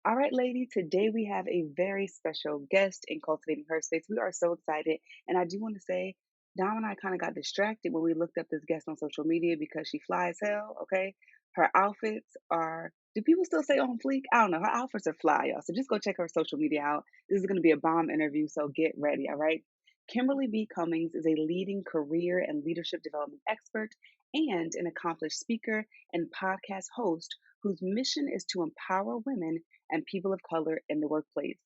All right, lady, today we have a very special guest in Cultivating Her Space. We are so excited. And I do want to say, Dom and I kind of got distracted when we looked up this guest on social media because she fly as hell, okay? Her outfits are, do people still say on fleek? I don't know. Her outfits are fly, y'all. So just go check her social media out. This is going to be a bomb interview, so get ready, all right? Kimberly B. Cummings is a leading career and leadership development expert and an accomplished speaker and podcast host whose mission is to empower women and people of color in the workplace.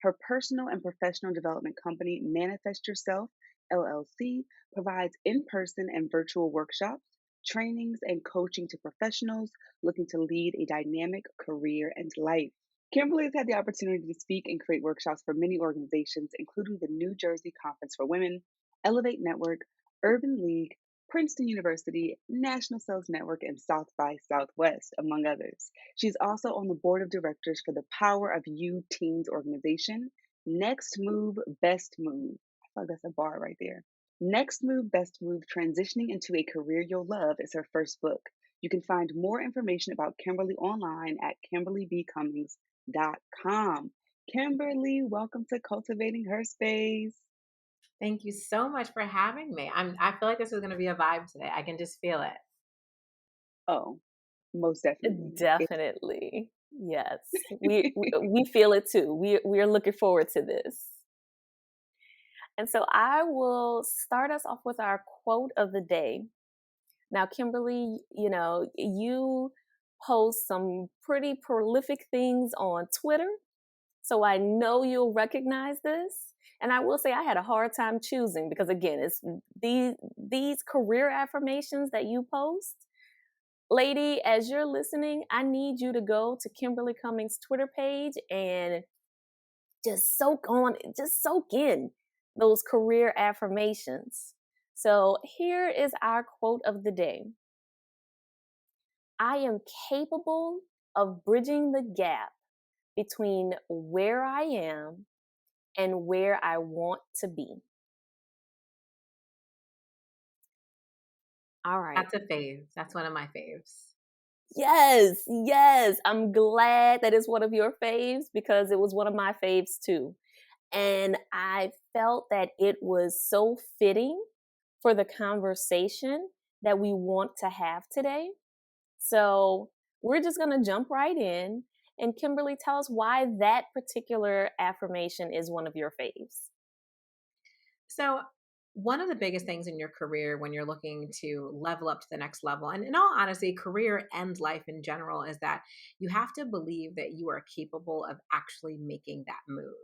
Her personal and professional development company, Manifest Yourself LLC, provides in person and virtual workshops, trainings, and coaching to professionals looking to lead a dynamic career and life. Kimberly has had the opportunity to speak and create workshops for many organizations, including the New Jersey Conference for Women, Elevate Network, Urban League, Princeton University, National Sales Network, and South by Southwest, among others. She's also on the board of directors for the Power of You Teens organization. Next Move, Best Move. I feel like that's a bar right there. Next Move, Best Move, Transitioning into a Career You'll Love is her first book. You can find more information about Kimberly online at KimberlyBCummings.com. Kimberly, welcome to Cultivating Her Space. Thank you so much for having me. I feel like this is going to be a vibe today. I can just feel it. Oh, most definitely. Definitely. Yes. We feel it too. We are looking forward to this. And so I will start us off with our quote of the day. Now, Kimberly, you post some pretty prolific things on Twitter. So I know you'll recognize this. And I will say I had a hard time choosing because again, it's these career affirmations that you post. Lady, as you're listening, I need you to go to Kimberly Cummings' Twitter page and just soak in those career affirmations. So here is our quote of the day. I am capable of bridging the gap between where I am and where I want to be. All right. That's a fave. That's one of my faves. Yes. I'm glad that is one of your faves because it was one of my faves too. And I felt that it was so fitting for the conversation that we want to have today. So we're just going to jump right in. And Kimberly, tell us why that particular affirmation is one of your faves. So one of the biggest things in your career when you're looking to level up to the next level, and in all honesty, career and life in general, is that you have to believe that you are capable of actually making that move.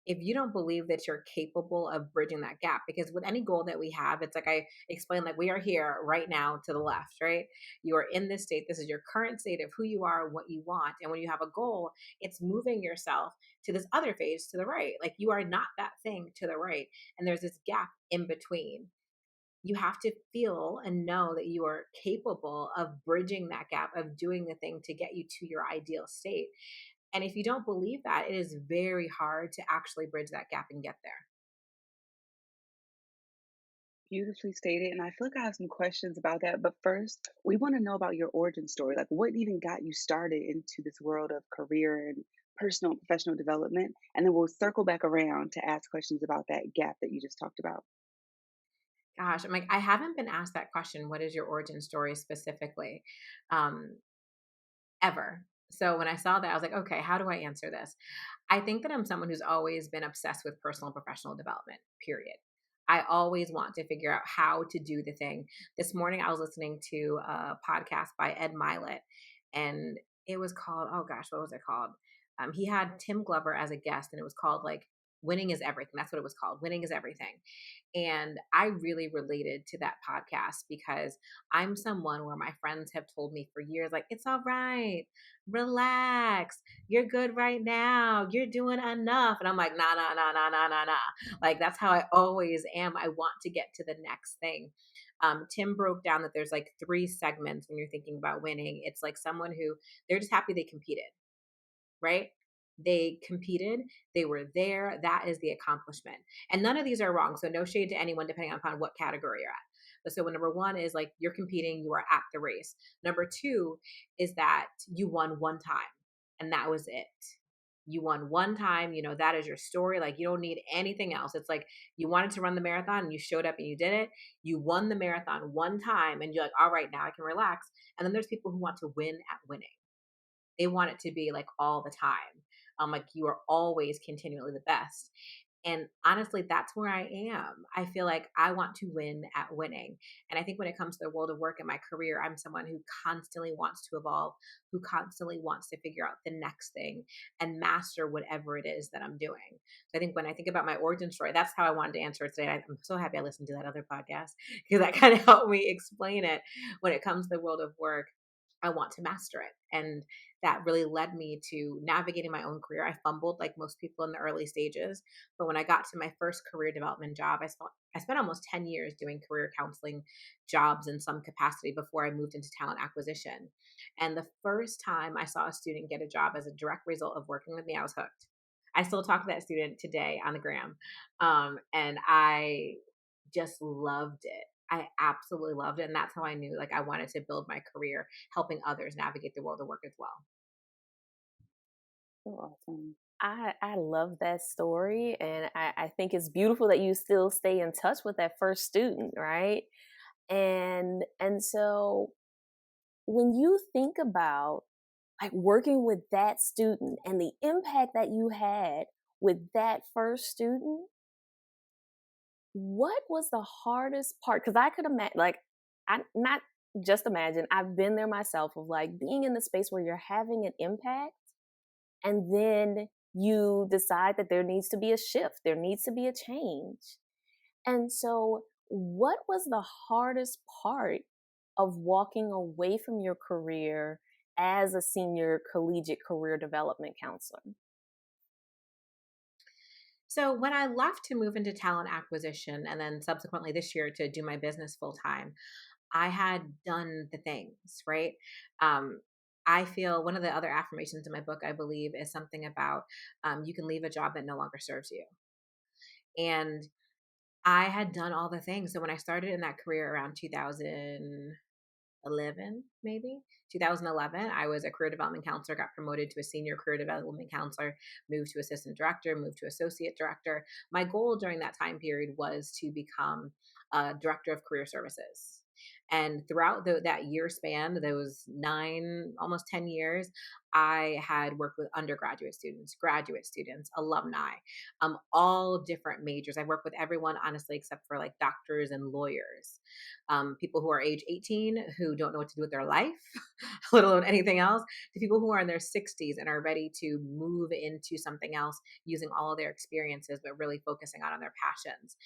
If you don't believe that you're capable of bridging that gap, because with any goal that we have, it's like I explained, like we are here right now to the left, right? You are in this state. This is your current state of who you are, what you want. And when you have a goal, it's moving yourself to this other phase to the right. Like you are not that thing to the right. And there's this gap in between. You have to feel and know that you are capable of bridging that gap, of doing the thing to get you to your ideal state. And if you don't believe that, it is very hard to actually bridge that gap and get there. Beautifully stated. And I feel like I have some questions about that. But first, we want to know about your origin story. Like, what even got you started into this world of career and personal and professional development? And then we'll circle back around to ask questions about that gap that you just talked about. Gosh, I'm like, I haven't been asked that question. What is your origin story specifically? Ever. So when I saw that, I was like, okay, how do I answer this? I think that I'm someone who's always been obsessed with personal and professional development, period. I always want to figure out how to do the thing. This morning, I was listening to a podcast by Ed Milet, and it was called, oh gosh, what was it called? He had Tim Glover as a guest, and it was called like Winning is Everything. That's what it was called. Winning is Everything. And I really related to that podcast because I'm someone where my friends have told me for years, like, it's all right, relax, you're good right now, you're doing enough. And I'm like, nah, nah, nah, nah, nah, nah, nah. Like, that's how I always am. I want to get to the next thing. Tim broke down that there's like 3 segments when you're thinking about winning. It's like someone who they're just happy they competed, right? They competed, they were there. That is the accomplishment. And none of these are wrong. So no shade to anyone depending upon what category you're at. But so number 1 is like you're competing, you are at the race. Number 2 is that you won one time. and that was it. You won one time, that is your story. Like, you don't need anything else. It's like you wanted to run the marathon and you showed up and you did it. You won the marathon one time and you're like, all right, now I can relax. And then there's people who want to win at winning. They want it to be like all the time. Like you are always continually the best. And honestly, that's where I am. I feel like I want to win at winning. And I think when it comes to the world of work and my career, I'm someone who constantly wants to evolve, who constantly wants to figure out the next thing and master whatever it is that I'm doing. So I think when I think about my origin story, that's how I wanted to answer it today. I'm so happy I listened to that other podcast because that kind of helped me explain it. When it comes to the world of work, I want to master it. And that really led me to navigating my own career. I fumbled like most people in the early stages. But when I got to my first career development job, I spent almost 10 years doing career counseling jobs in some capacity before I moved into talent acquisition. And the first time I saw a student get a job as a direct result of working with me, I was hooked. I still talk to that student today on the gram. And I just loved it. I absolutely loved it. And that's how I knew like I wanted to build my career helping others navigate the world of work as well. So awesome. I love that story, and I think it's beautiful that you still stay in touch with that first student, right? And so when you think about like working with that student and the impact that you had with that first student, what was the hardest part? Because I could imagine, like, I not just imagine, I've been there myself of like being in the space where you're having an impact and then you decide that there needs to be a shift, there needs to be a change. And so, what was the hardest part of walking away from your career as a senior collegiate career development counselor? So when I left to move into talent acquisition and then subsequently this year to do my business full time, I had done the things, right? Um, I feel one of the other affirmations in my book, I believe, is something about you can leave a job that no longer serves you. And I had done all the things. So when I started in that career around 2011, maybe 2011, I was a career development counselor, got promoted to a senior career development counselor, moved to assistant director, moved to associate director. My goal during that time period was to become a director of career services. And throughout that year span, those 9, almost 10 years, I had worked with undergraduate students, graduate students, alumni, all different majors. I worked with everyone, honestly, except for like doctors and lawyers, people who are age 18 who don't know what to do with their life, let alone anything else, to people who are in their 60s and are ready to move into something else using all of their experiences, but really focusing on their passions.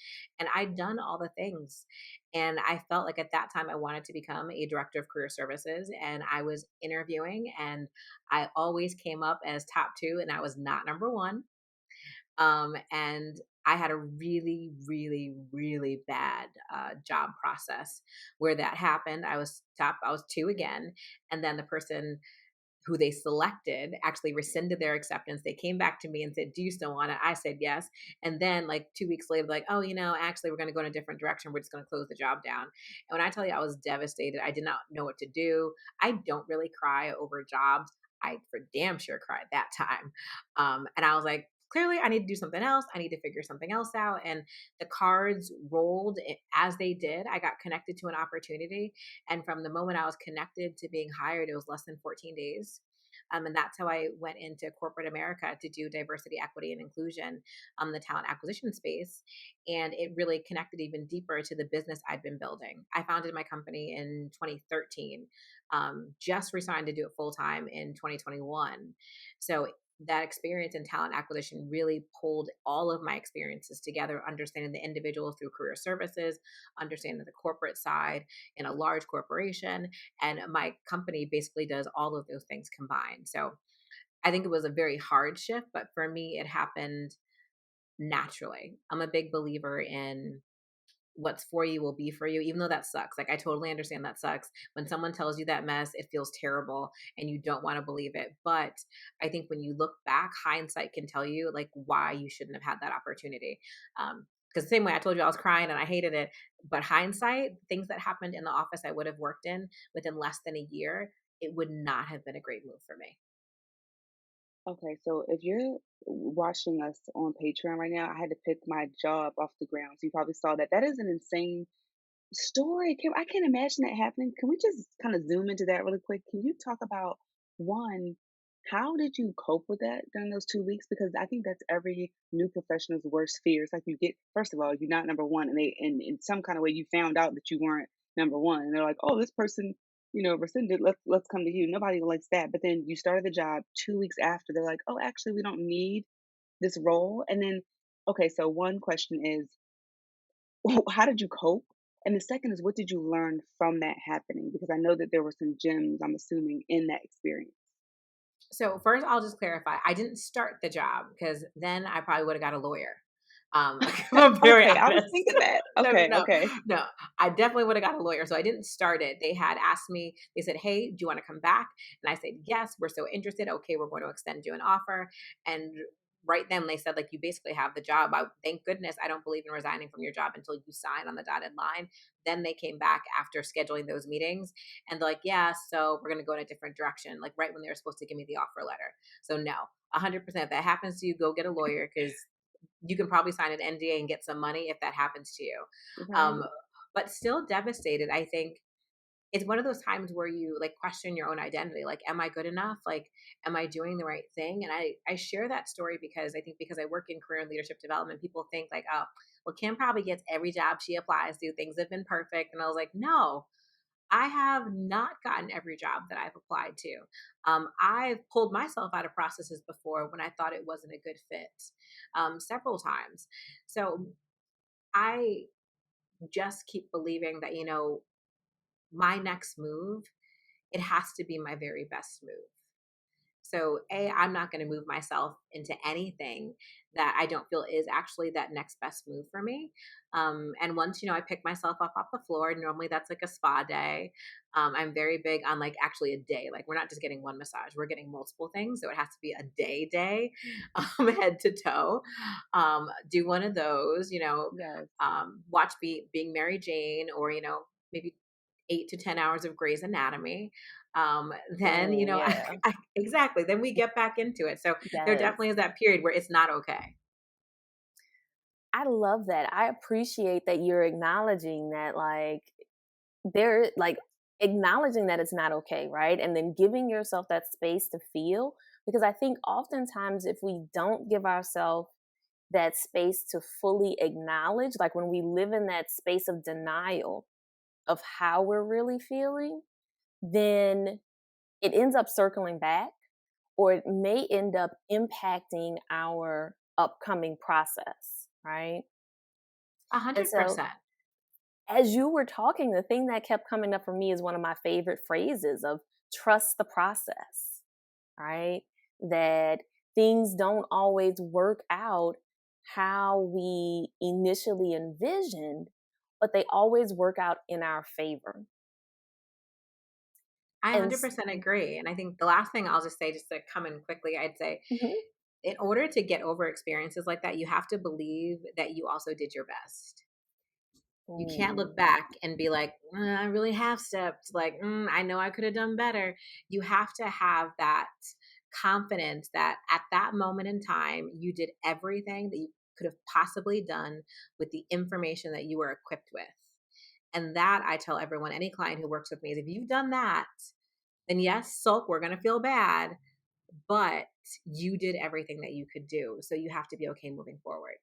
And I'd done all the things. And I felt like at that time I wanted to become a director of career services. And I was interviewing, and I always came up as top two, and I was not number one. And I had a really, really, really bad job process where that happened. I was two again. And then the person who they selected actually rescinded their acceptance. They came back to me and said, "Do you still want it?" I said yes. And then like 2 weeks later, like, "Oh, actually we're going to go in a different direction. We're just going to close the job down." And when I tell you I was devastated, I did not know what to do. I don't really cry over jobs. I for damn sure cried that time. And I was like, clearly I need to do something else. I need to figure something else out. And the cards rolled as they did. I got connected to an opportunity. And from the moment I was connected to being hired, it was less than 14 days. And that's how I went into corporate America to do diversity, equity, and inclusion, the talent acquisition space. And it really connected even deeper to the business I'd been building. I founded my company in 2013, just resigned to do it full time in 2021. So that experience in talent acquisition really pulled all of my experiences together, understanding the individual through career services, understanding the corporate side in a large corporation. And my company basically does all of those things combined. So I think it was a very hard shift, but for me, it happened naturally. I'm a big believer in what's for you will be for you, even though that sucks. Like, I totally understand that sucks. When someone tells you that mess, it feels terrible and you don't want to believe it. But I think when you look back, hindsight can tell you like why you shouldn't have had that opportunity. Because the same way I told you I was crying and I hated it, but hindsight, things that happened in the office I would have worked in within less than a year, it would not have been a great move for me. Okay, so if you're watching us on Patreon right now, I had to pick my job off the ground. So you probably saw that. That is an insane story. I can't imagine that happening. Can we just kind of zoom into that really quick? Can you talk about one, how did you cope with that during those 2 weeks? Because I think that's every new professional's worst fear. It's like you get, first of all, you're not number one, and they, and in some kind of way, you found out that you weren't number one, and they're like, oh, this person, rescinded. Let's come to you. Nobody likes that. But then you started the job 2 weeks after. They're like, oh, actually, we don't need this role. And then, okay, so one question is, how did you cope? And the second is, what did you learn from that happening? Because I know that there were some gems, I'm assuming, in that experience. So first, I'll just clarify. I didn't start the job because then I probably would have got a lawyer. I'm very Okay, I was honest. thinking that. No, no, Okay, no, okay. no. I definitely would have got a lawyer. So I didn't start it. They had asked me. They said, "Hey, do you want to come back?" And I said, "Yes, we're so interested. Okay, we're going to extend you an offer." And right then they said, like, you basically have the job. Thank goodness I don't believe in resigning from your job until you sign on the dotted line. Then they came back after scheduling those meetings and they're like, yeah, so we're going to go in a different direction, like right when they were supposed to give me the offer letter. So no, 100%. If that happens to you, go get a lawyer because you can probably sign an NDA and get some money if that happens to you. Um, Right. but still devastated. I think it's one of those times where you like question your own identity. Like, am I good enough? Like, am I doing the right thing? And I share that story because I think because I work in career and leadership development, people think like, oh, well, Kim probably gets every job she applies to. Things have been perfect. And I was like, no, I have not gotten every job that I've applied to. I've pulled myself out of processes before when I thought it wasn't a good fit, several times. So I just keep believing that, my next move, it has to be my very best move. So, I'm not going to move myself into anything that I don't feel is actually that next best move for me. And once, I pick myself up off the floor, normally that's like a spa day. I'm very big on like actually a day. Like, we're not just getting one massage, we're getting multiple things. So, it has to be a day, head to toe. Do one of those, Yes. watch Being Mary Jane or, maybe 8 to 10 hours of Grey's Anatomy. Then, Mm, yeah. exactly. Then we get back into it. So there Yes. definitely is that period where it's not okay. I love that. I appreciate that you're acknowledging that, like, there, like, acknowledging that it's not okay, right? And then giving yourself that space to feel. Because I think oftentimes if we don't give ourselves that space to fully acknowledge, like when we live in that space of denial of how we're really feeling, then it ends up circling back or it may end up impacting our upcoming process, right? A And hundred so percent. as you were talking, the thing that kept coming up for me is one of my favorite phrases of trust the process, right? That things don't always work out how we initially envisioned, but they always work out in our favor. I And 100% agree. And I think the last thing I'll just say, just to come in quickly, I'd say mhm. in order to get over experiences like that, you have to believe that you also did your best. You can't look Ooh, back and be like, I really have stepped. Like, I know I could have done better. You have to have that confidence that at that moment in time, you did everything that you could have possibly done with the information that you were equipped with. And that I tell everyone, any client who works with me, is if you've done that, then yes, sulk, we're going to feel bad, but you did everything that you could do. So you have to be okay moving forward.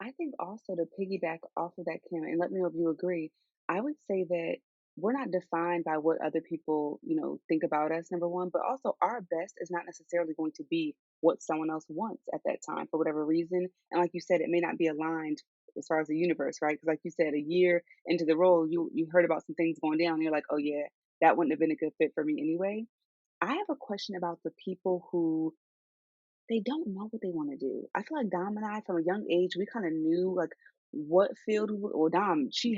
I think also to piggyback off of that, Kim, and let me know if you agree, I would say that we're not defined by what other people, think about us, number one, but also our best is not necessarily going to be what someone else wants at that time for whatever reason. And like you said, it may not be aligned as far as the universe, right? Because like you said, a year into the role, you heard about some things going down, and you're like, oh yeah, that wouldn't have been a good fit for me anyway. I have a question about the people who they don't know what they wanna do. I feel like Dom and I, from a young age, we kinda knew, like, what field we well, Dom, she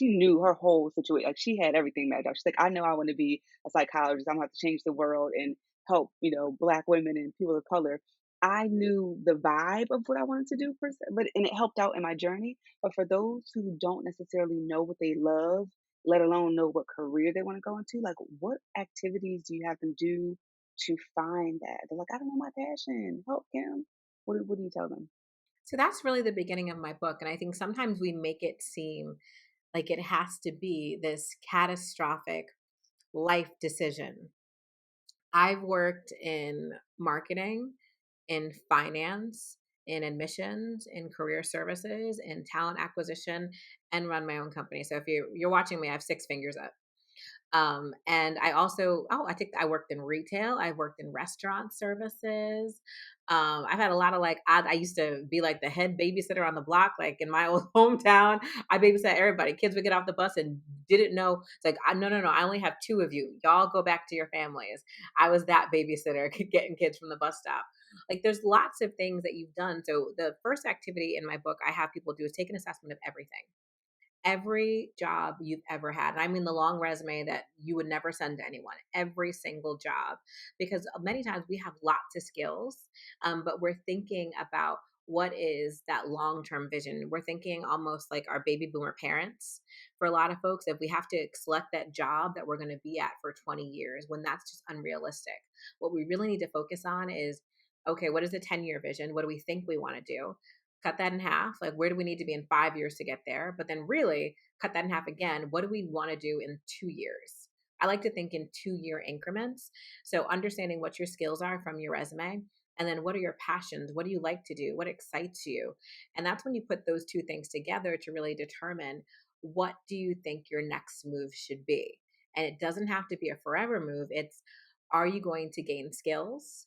knew her whole situation, like, she had everything mapped out. She's like, "I know I wanna be a psychologist. I'm gonna have to change the world and help, Black women and people of color." I knew the vibe of what I wanted to do per se, but and it helped out in my journey. But for those who don't necessarily know what they love, let alone know what career they wanna go into, like, what activities do you have them do? to find that. They're like, I don't know my passion. Help, Kim. What do you tell them? So that's really the beginning of my book. And I think sometimes we make it seem like it has to be this catastrophic life decision. I've worked in marketing, in finance, in admissions, in career services, in talent acquisition, and run my own company. So if you're watching me, I have six fingers up. And I also, I think I worked in retail. I worked in restaurant services. I've had a lot of like, I used to be like the head babysitter on the block, like in my old hometown. I babysat everybody. Kids would get off the bus and didn't know. It's like, no, no, no. I only have two of you. Y'all go back to your families. I was that babysitter getting kids from the bus stop. Like there's lots of things that you've done. So the first activity in my book I have people do is take an assessment of every job you've ever had. And I mean the long resume that you would never send to anyone, every single job, because many times we have lots of skills, but we're thinking about what is that long term vision. We're thinking almost like our baby boomer parents. For a lot of folks, if we have to select that job that we're going to be at for 20 years, when that's just unrealistic, what we really need to focus on is okay, what is the 10-year vision? What do we think we want to do? Cut that in half. Like, where do we need to be in 5 years to get there? But then, really, cut that in half again. What do we want to do in 2 years? I like to think in 2 year increments. So, understanding what your skills are from your resume, and then what are your passions? What do you like to do? What excites you? And that's when you put those two things together to really determine what do you think your next move should be. And it doesn't have to be a forever move. It's are you going to gain skills?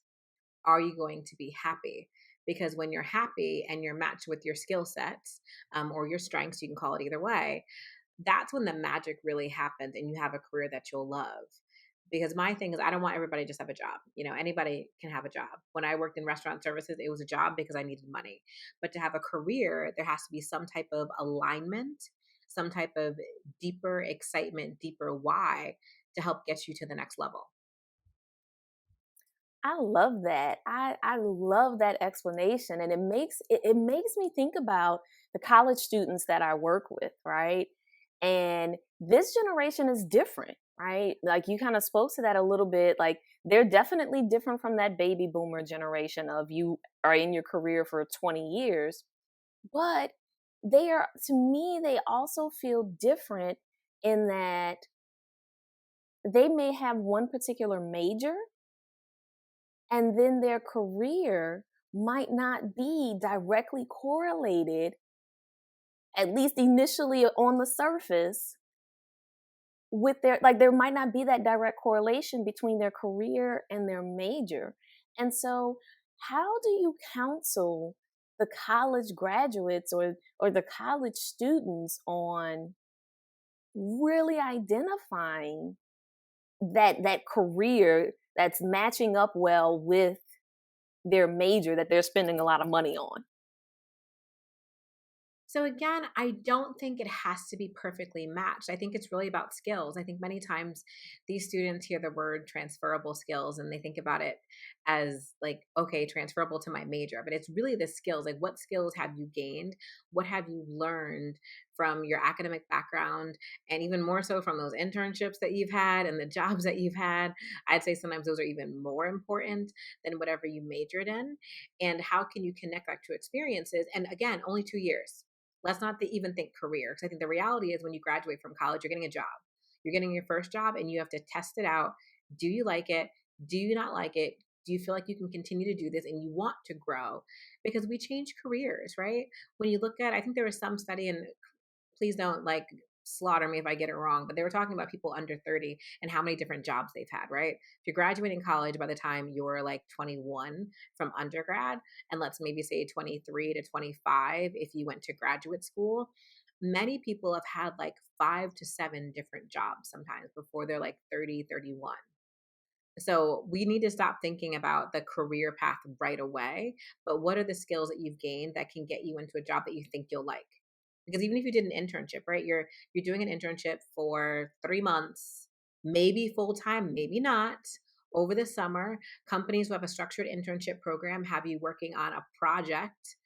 Are you going to be happy? Because when you're happy and you're matched with your skill sets or your strengths, you can call it either way, that's when the magic really happens and you have a career that you'll love. Because my thing is, I don't want everybody to just have a job. You know, anybody can have a job. When I worked in restaurant services, it was a job because I needed money. But to have a career, there has to be some type of alignment, some type of deeper excitement, deeper why to help get you to the next level. I love that. I love that explanation, and it makes me think about the college students that I work with, right? And this generation is different, right? Like you kind of spoke to that a little bit. Like they're definitely different from that baby boomer generation of you are in your career for 20 years, but they are, to me, they also feel different in that they may have one particular major and then their career might not be directly correlated, at least initially on the surface, with their, like, there might not be that direct correlation between their career and their major. And so, how do you counsel the college graduates or the college students on really identifying that career that's matching up well with their major that they're spending a lot of money on? So again, I don't think it has to be perfectly matched. I think it's really about skills. I think many times these students hear the word transferable skills and they think about it as like, okay, transferable to my major, but it's really the skills. Like, what skills have you gained? What have you learned from your academic background? And even more so from those internships that you've had and the jobs that you've had. I'd say sometimes those are even more important than whatever you majored in. And how can you connect that to experiences? And again, only 2 years. Let's not even think career. Because I think the reality is when you graduate from college, you're getting a job. You're getting your first job and you have to test it out. Do you like it? Do you not like it? Do you feel like you can continue to do this and you want to grow? Because we change careers, right? When you look at, I think there was some study, and please don't like slaughter me if I get it wrong, but they were talking about people under 30 and how many different jobs they've had, right? If you're graduating college by the time you're like 21 from undergrad, and let's maybe say 23 to 25 if you went to graduate school, many people have had like 5 to 7 different jobs sometimes before they're like 30, 31. So we need to stop thinking about the career path right away, but what are the skills that you've gained that can get you into a job that you think you'll like? Because even if you did an internship, right? You're doing an internship for 3 months, maybe full time, maybe not. Over the summer, companies who have a structured internship program have you working on a project.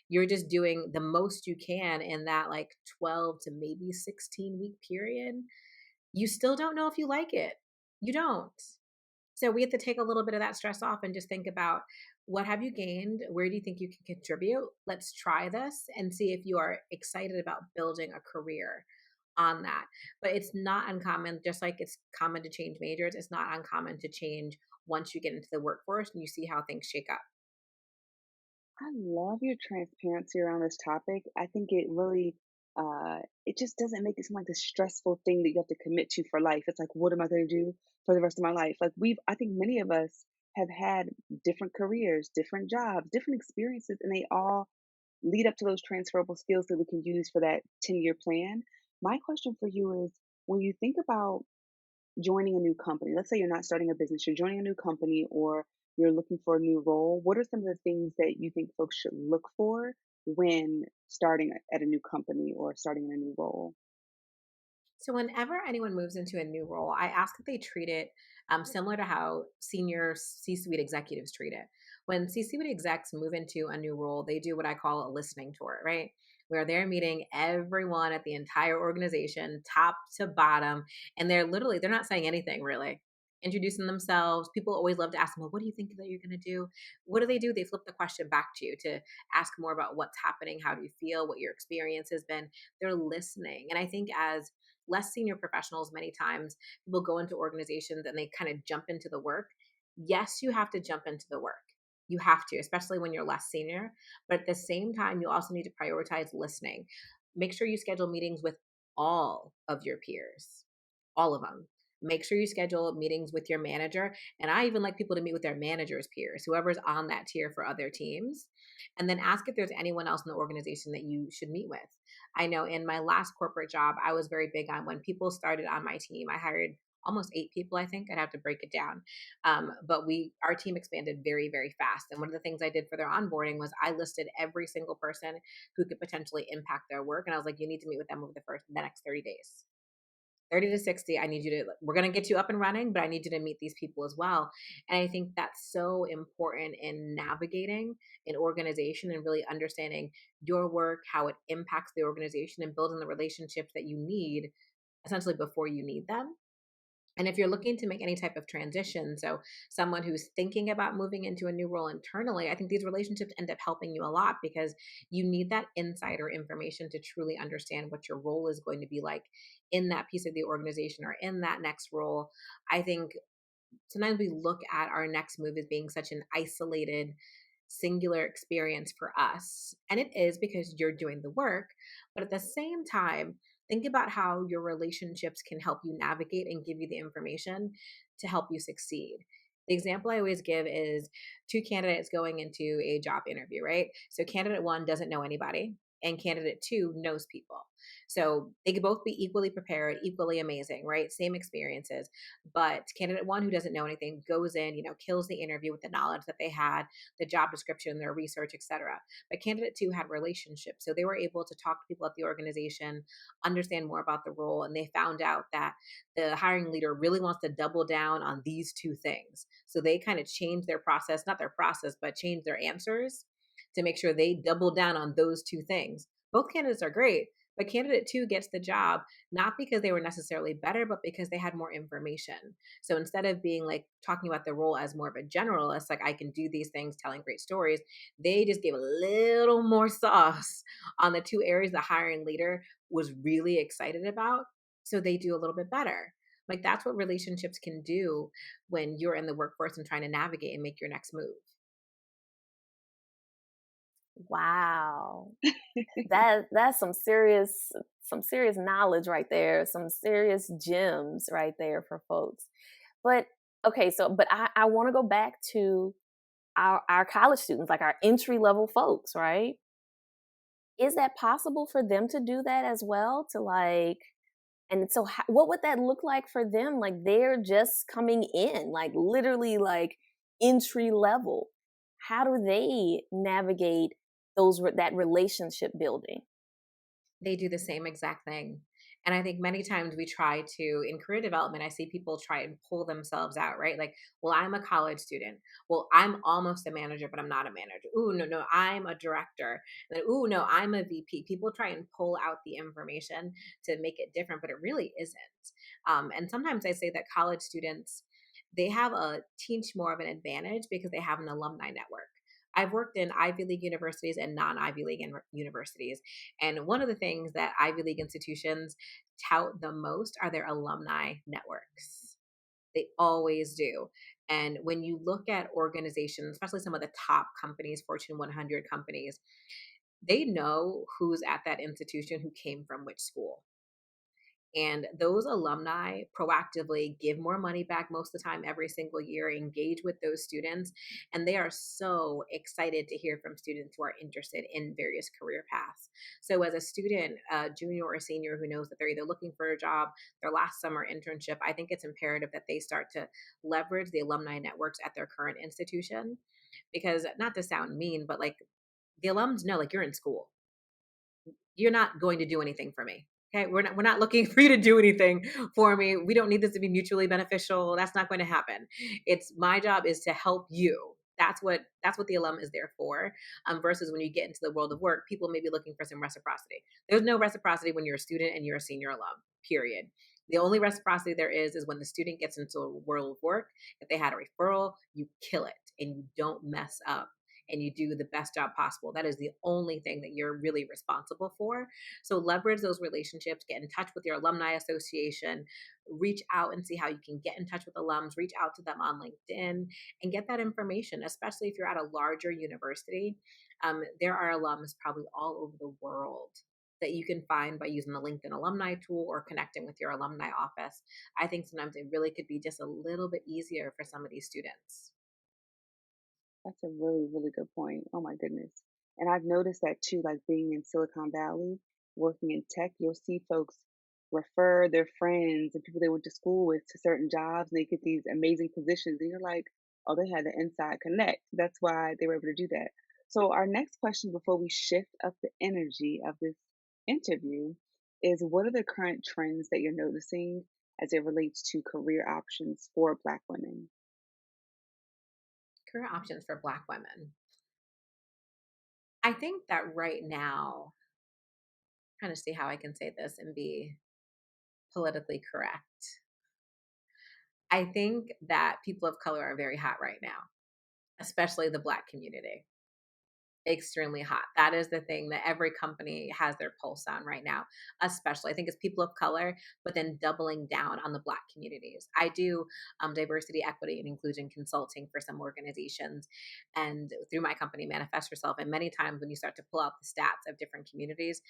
You're just doing the most you can in that like 12 to maybe 16-week period. You still don't know if you like it. You don't. So we have to take a little bit of that stress off and just think about, what have you gained? Where do you think you can contribute? Let's try this and see if you are excited about building a career on that. But it's not uncommon, just like it's common to change majors, it's not uncommon to change once you get into the workforce and you see how things shake up. I love your transparency around this topic. I think it really, it just doesn't make it seem like this stressful thing that you have to commit to for life. It's like, what am I going to do for the rest of my life? Like I think many of us have had different careers, different jobs, different experiences, and they all lead up to those transferable skills that we can use for that 10-year plan. My question for you is, when you think about joining a new company, let's say you're not starting a business, you're joining a new company or you're looking for a new role, what are some of the things that you think folks should look for when starting at a new company or starting in a new role? So whenever anyone moves into a new role, I ask that they treat it similar to how senior C-suite executives treat it. When C-suite execs move into a new role, they do what I call a listening tour, right? Where they're meeting everyone at the entire organization, top to bottom, and they're not saying anything really. Introducing themselves. People always love to ask them, well, what do you think that you're going to do? What do? They flip the question back to you to ask more about what's happening. How do you feel? What your experience has been? They're listening. And I think as less senior professionals, many times people go into organizations and they kind of jump into the work. Yes, you have to jump into the work. You have to, especially when you're less senior. But at the same time, you also need to prioritize listening. Make sure you schedule meetings with all of your peers, all of them. Make sure you schedule meetings with your manager. And I even like people to meet with their manager's peers, whoever's on that tier for other teams. And then ask if there's anyone else in the organization that you should meet with. I know in my last corporate job, I was very big on, when people started on my team, I hired almost 8 people, I think. I'd have to break it down. But our team expanded very, very fast. And one of the things I did for their onboarding was I listed every single person who could potentially impact their work. And I was like, you need to meet with them over the next 30 days. 30 to 60, I need you to, we're going to get you up and running, but I need you to meet these people as well. And I think that's so important in navigating an organization and really understanding your work, how it impacts the organization, and building the relationships that you need essentially before you need them. And if you're looking to make any type of transition, so someone who's thinking about moving into a new role internally, I think these relationships end up helping you a lot, because you need that insider information to truly understand what your role is going to be like in that piece of the organization or in that next role. I think sometimes we look at our next move as being such an isolated, singular experience for us. And it is, because you're doing the work. But at the same time, think about how your relationships can help you navigate and give you the information to help you succeed. The example I always give is two candidates going into a job interview, right? So candidate one doesn't know anybody, and candidate two knows people. So they could both be equally prepared, equally amazing, right? Same experiences. But candidate one, who doesn't know anything, goes in, kills the interview with the knowledge that they had, the job description, their research, etc. But candidate two had relationships. So they were able to talk to people at the organization, understand more about the role, and they found out that the hiring leader really wants to double down on these two things. So they kind of changed their process, not their process, but changed their answers to make sure they double down on those two things. Both candidates are great, but candidate two gets the job not because they were necessarily better, but because they had more information. So instead of being like talking about the role as more of a generalist, like I can do these things, telling great stories, they just gave a little more sauce on the two areas the hiring leader was really excited about. So they do a little bit better. Like that's what relationships can do when you're in the workforce and trying to navigate and make your next move. Wow. That's some serious knowledge right there, some serious gems right there for folks. But okay, so but I want to go back to our college students, like our entry level folks, right? Is that possible for them to do that as well? To like, and so what would that look like for them? Like they're just coming in, like literally like entry level. How do they navigate that relationship building? They do the same exact thing. And I think many times we try to, in career development, I see people try and pull themselves out, right? Like, well, I'm a college student. Well, I'm almost a manager, but I'm not a manager. Ooh, no, no, I'm a director. And then, ooh, no, I'm a VP. People try and pull out the information to make it different, but it really isn't. And sometimes I say that college students, they have a teach more of an advantage because they have an alumni network. I've worked in Ivy League universities and non Ivy League universities. And one of the things that Ivy League institutions tout the most are their alumni networks. They always do. And when you look at organizations, especially some of the top companies, Fortune 100 companies, they know who's at that institution who came from which school. And those alumni proactively give more money back most of the time every single year, engage with those students. And they are so excited to hear from students who are interested in various career paths. So, as a student, a junior or senior who knows that they're either looking for a job, their last summer internship, I think it's imperative that they start to leverage the alumni networks at their current institution. Because, not to sound mean, but like the alums know, like, you're in school, you're not going to do anything for me. Okay. We're not looking for you to do anything for me. We don't need this to be mutually beneficial. That's not going to happen. It's my job is to help you. That's what the alum is there for. Versus when you get into the world of work, people may be looking for some reciprocity. There's no reciprocity when you're a student and you're a senior alum, period. The only reciprocity there is when the student gets into a world of work. If they had a referral, you kill it and you don't mess up and you do the best job possible. That is the only thing that you're really responsible for. So leverage those relationships, get in touch with your alumni association, reach out and see how you can get in touch with alums, reach out to them on LinkedIn and get that information, especially if you're at a larger university. There are alums probably all over the world that you can find by using the LinkedIn alumni tool or connecting with your alumni office. I think sometimes it really could be just a little bit easier for some of these students. That's a really, really good point. Oh my goodness. And I've noticed that too, like being in Silicon Valley, working in tech, you'll see folks refer their friends and people they went to school with to certain jobs and they get these amazing positions. And you're like, oh, they had the inside connect. That's why they were able to do that. So, our next question before we shift up the energy of this interview is what are the current trends that you're noticing as it relates to career options for Black women? Career options for Black women. I think that right now, trying to see how I can say this and be politically correct. I think that people of color are very hot right now, especially the Black community. Extremely hot. That is the thing that every company has their pulse on right now, especially I think it's people of color, but then doubling down on the Black communities. I do diversity, equity, and inclusion consulting for some organizations, and through my company, Manifest Yourself. And many times when you start to pull out the stats of different communities,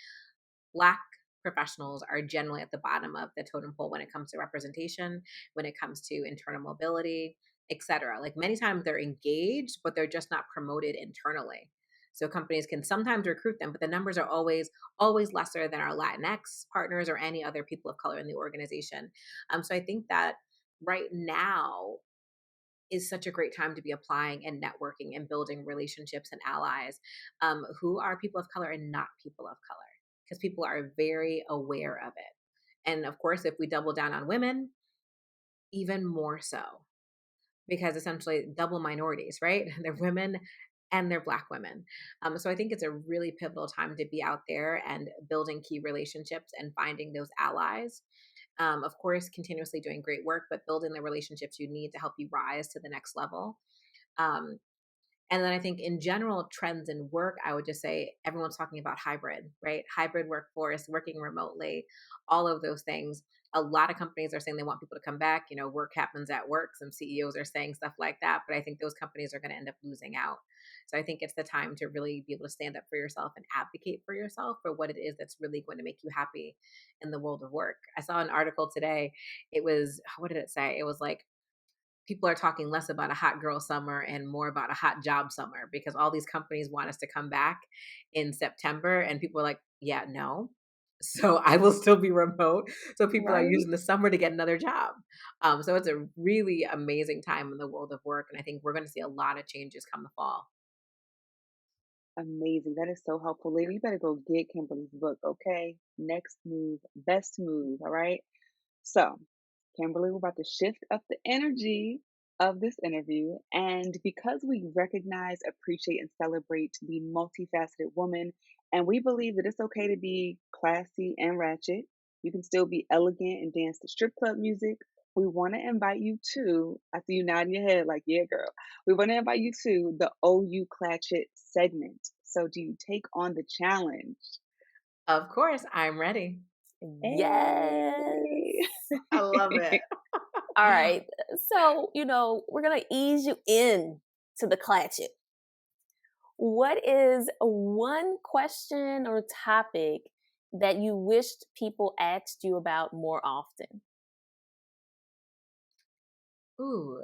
Black professionals are generally at the bottom of the totem pole when it comes to representation, when it comes to internal mobility, etc. Like many times they're engaged, but they're just not promoted internally. So companies can sometimes recruit them, but the numbers are always lesser than our Latinx partners or any other people of color in the organization. So I think that right now is such a great time to be applying and networking and building relationships and allies who are people of color and not people of color, because people are very aware of it. And of course, if we double down on women, even more so, because essentially double minorities, right? They're women and they're Black women. So I think it's a really pivotal time to be out there and building key relationships and finding those allies. Of course, continuously doing great work, but building the relationships you need to help you rise to the next level. Um, and then I think in general, trends in work, I would just say everyone's talking about hybrid, right? Hybrid workforce, working remotely, all of those things. A lot of companies are saying they want people to come back. You know, work happens at work. Some CEOs are saying stuff like that, but I think those companies are going to end up losing out. So I think it's the time to really be able to stand up for yourself and advocate for yourself for what it is that's really going to make you happy in the world of work. I saw an article today. It was, what did it say? It was like, people are talking less about a hot girl summer and more about a hot job summer because all these companies want us to come back in September and people are like, yeah, no. So I will still be remote. So people are Right? using the summer to get another job. So it's a really amazing time in the world of work. And I think we're going to see a lot of changes come the fall. Amazing. That is so helpful. Lady, you better go get Kimberly's book, okay? Next move, best move, all right? So, Kimberly, we're about to shift up the energy of this interview. And because we recognize, appreciate, and celebrate the multifaceted woman, and we believe that it's okay to be classy and ratchet, you can still be elegant and dance to strip club music, We want to invite you to, I see you nodding your head like, yeah, girl. We want to invite you to the OU Clatch It segment. So, do you take on the challenge? Of course, I'm ready. Hey. Yes. I love it. All right. So, we're going to ease you in to the Clatch It. What is one question or topic that you wished people asked you about more often? Ooh.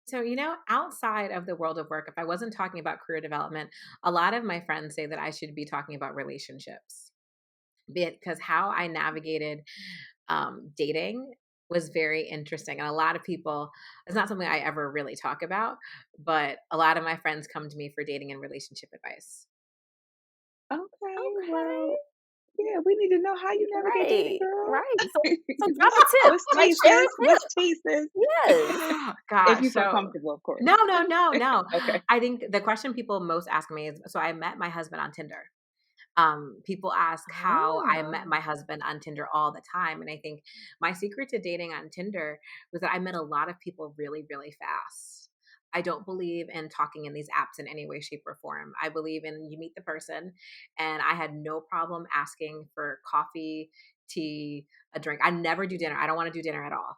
So, outside of the world of work, if I wasn't talking about career development, a lot of my friends say that I should be talking about relationships because how I navigated dating was very interesting. And a lot of people, it's not something I ever really talk about, but a lot of my friends come to me for dating and relationship advice. Okay, Okay. well, yeah, we need to know how you navigate dating, Right. girl. Right. So drop What's a tip. what's Like tea, share sis? a What's tip. tea, sis? Yes. If Gosh, you feel so comfortable, of course. no, no, no, no. Okay. I think the question people most ask me is, so I met my husband on Tinder. People ask how I met Ah. my husband on Tinder all the time. And I think my secret to dating on Tinder was that I met a lot of people really, really fast. I don't believe in talking in these apps in any way, shape, or form. I believe in you meet the person, and I had no problem asking for coffee, tea, a drink. I never do dinner. I don't want to do dinner at all,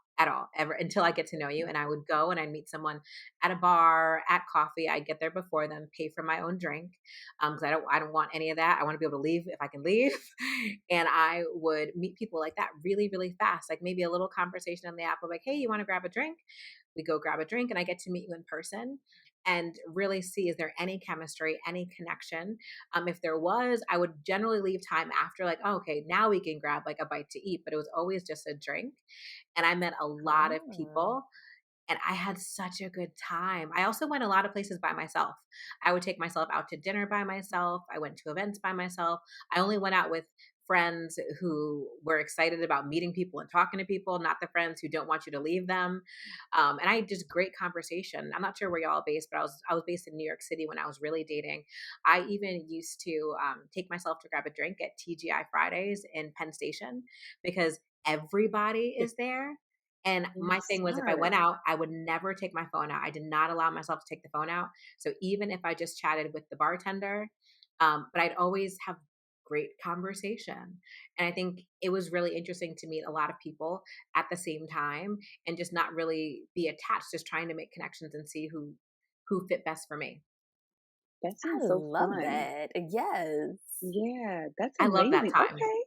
ever until I get to know you. And I would go and I'd meet someone at a bar, at coffee. I'd get there before them, pay for my own drink because I don't want any of that. I want to be able to leave if I can leave, and I would meet people like that really really fast. Like maybe a little conversation on the app of like, hey, you want to grab a drink? We go grab a drink, and I get to meet you in person and really see is there any chemistry, any connection. If there was, I would generally leave time after like, oh, okay, now we can grab like a bite to eat, but it was always just a drink. And I met a lot of Ah. people and I had such a good time. I also went a lot of places by myself. I would take myself out to dinner by myself. I went to events by myself. I only went out with friends who were excited about meeting people and talking to people, not the friends who don't want you to leave them. And I had just great conversation. I'm not sure where y'all are based, but I was based in New York City when I was really dating. I even used to take myself to grab a drink at TGI Fridays in Penn Station because everybody is there. And You're my thing was if I smart. went out, I would never take my phone out. I did not allow myself to take the phone out. So even if I just chatted with the bartender, but I'd always have great conversation. And I think it was really interesting to meet a lot of people at the same time and just not really be attached, just trying to make connections and see who fit best for me. That I sounds so love fun. that. Yes. Yeah, that's I love that amazing. time. Okay.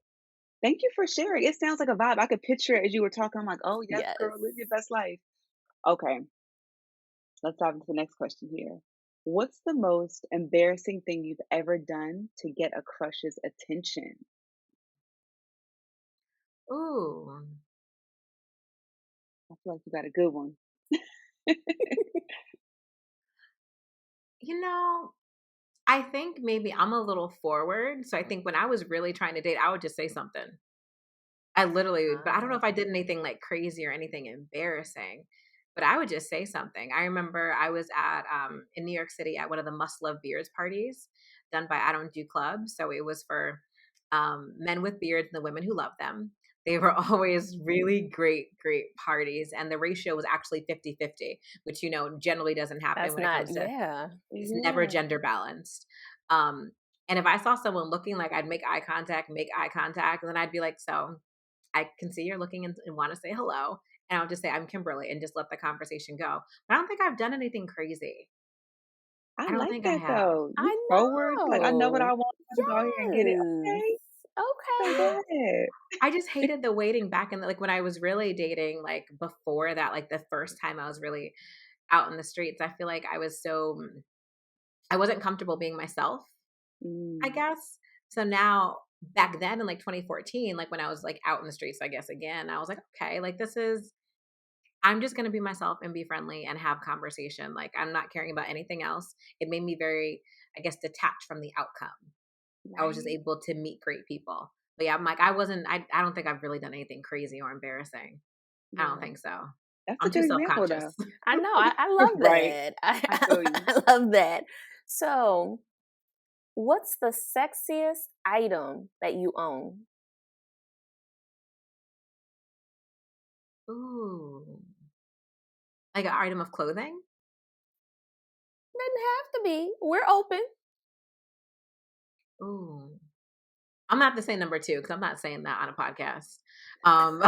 Thank you for sharing. It sounds like a vibe. I could picture it as you were talking. I'm like, oh, yes, Yes. girl, live your best life. Okay, let's dive into the next question here. What's the most embarrassing thing you've ever done to get a crush's attention? Ooh. I feel like you got a good one. You know, I think maybe I'm a little forward. So I think when I was really trying to date, I would just say something. I literally but I don't know Ah. if I did anything, like, crazy or anything embarrassing, but I would just say something. I remember I was in New York City at one of the Must Love Beards parties done by I Don't Do Club, so it was for, men with beards and the women who love them. They were always really great, great parties, and the ratio was actually 50-50, which, generally doesn't happen That's when it not, comes to yeah. it's never Yeah, gender balanced. Um, and if I saw someone looking like I'd make eye contact, and then I'd be like, "So, I can see you're looking and want to say hello." And I'll just say, I'm Kimberly and just let the conversation go. But I don't think I've done anything crazy. I I don't like think I that have. though. You I forward, like I know what know. I want. I'm gonna go ahead and get it. Yes. Okay, so Okay. go ahead. I just hated the waiting back and like when I was really dating, like before that, like the first time I was really out in the streets, I feel like I wasn't comfortable being myself, I Mm, guess. So now back then in like 2014, like when I was like out in the streets, I guess again, I was like, okay, like I'm just going to be myself and be friendly and have conversation. Like I'm not caring about anything else. It made me very, I guess, detached from the outcome. I was just right? able to meet great people. But yeah, I'm like, I don't think I've really done anything crazy or embarrassing. I don't Yeah, think so. that's a I'm too good self example conscious. though. I know. I love Right. that. I feel you. I love that. So, what's the sexiest item that you own? Ooh. Like an item of clothing? Doesn't have to be. We're open. Ooh. I'm gonna have to say number 2 because I'm not saying that on a podcast. Um,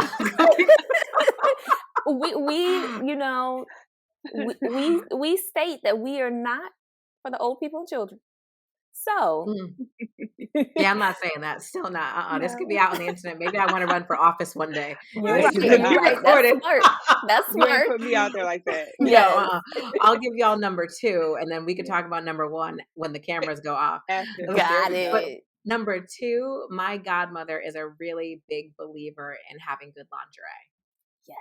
we you know, we state that we are not for the old people and children. So mm. Yeah, I'm not saying that. Still not. This could be no, out on the internet. Maybe I want to run for office one day, and you're this Right. is right. going to You're be right. That's recorded. smart. That's You ain't smart. put me out there like that. No, Yes. I'll give y'all number 2, and then we can Yeah. talk about number 1 when the cameras go off. After. There Got we But go. it. number 2, my godmother is a really big believer in having good lingerie. Yes.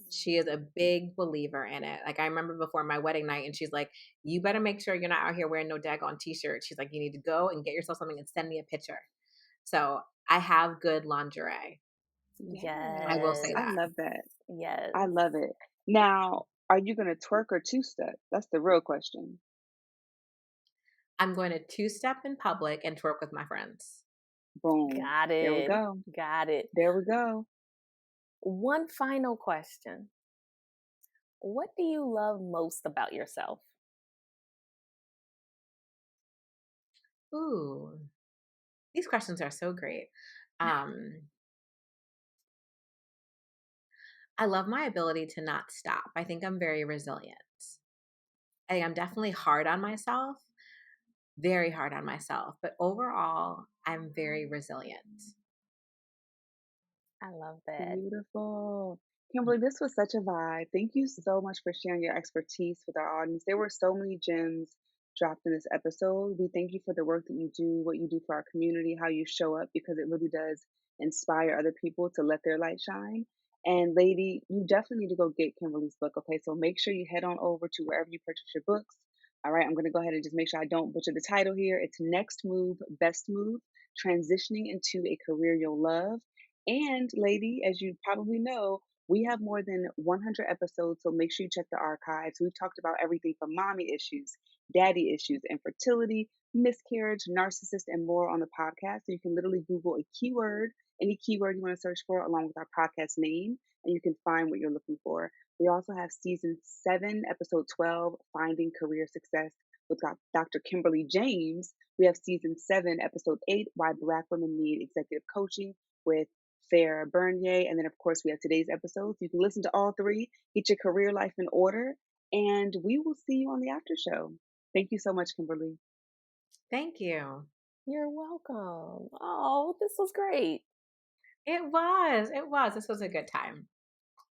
She is a big believer in it. Like I remember before my wedding night, and she's like, "You better make sure you're not out here wearing no daggone t-shirt." She's like, "You need to go and get yourself something and send me a picture." So I have good lingerie. I will Yes. say Yes. I that. love that. Yes. I love it. Now, are you gonna twerk or two-step? That's the real question. I'm going to two-step in public and twerk with my friends. Boom. Got There we it. go. Got it. There we go. One final question. What do you love most about yourself? Ooh, these questions are so great. Um, I love my ability to not stop. I think I'm very resilient. I think I'm definitely hard on myself, very hard on myself, but overall, I'm very resilient. I love that. Beautiful. Kimberly, this was such a vibe. Thank you so much for sharing your expertise with our audience. There were so many gems dropped in this episode. We thank you for the work that you do, what you do for our community, how you show up, because it really does inspire other people to let their light shine. And lady, you definitely need to go get Kimberly's book. Okay, so make sure you head on over to wherever you purchase your books. All right, I'm going to go ahead and just make sure I don't butcher the title here. It's Next Move, Best Move, Transitioning into a Career You'll Love. And, lady, as you probably know, we have more than 100 episodes, so make sure you check the archives. We've talked about everything from mommy issues, daddy issues, infertility, miscarriage, narcissist, and more on the podcast. So you can literally Google a keyword, any keyword you want to search for, along with our podcast name, and you can find what you're looking for. We also have season 7, episode 12, Finding Career Success with Dr. Kimberly James. We have season 7, episode 8, Why Black Women Need Executive Coaching with Farah Bernier. And then, of course, we have today's episode. So you can listen to all 3, get your career life in order, and we will see you on the after show. Thank you so much, Kimberly. Thank you. You're welcome. Oh, this was great. It was. It was. This was a good time.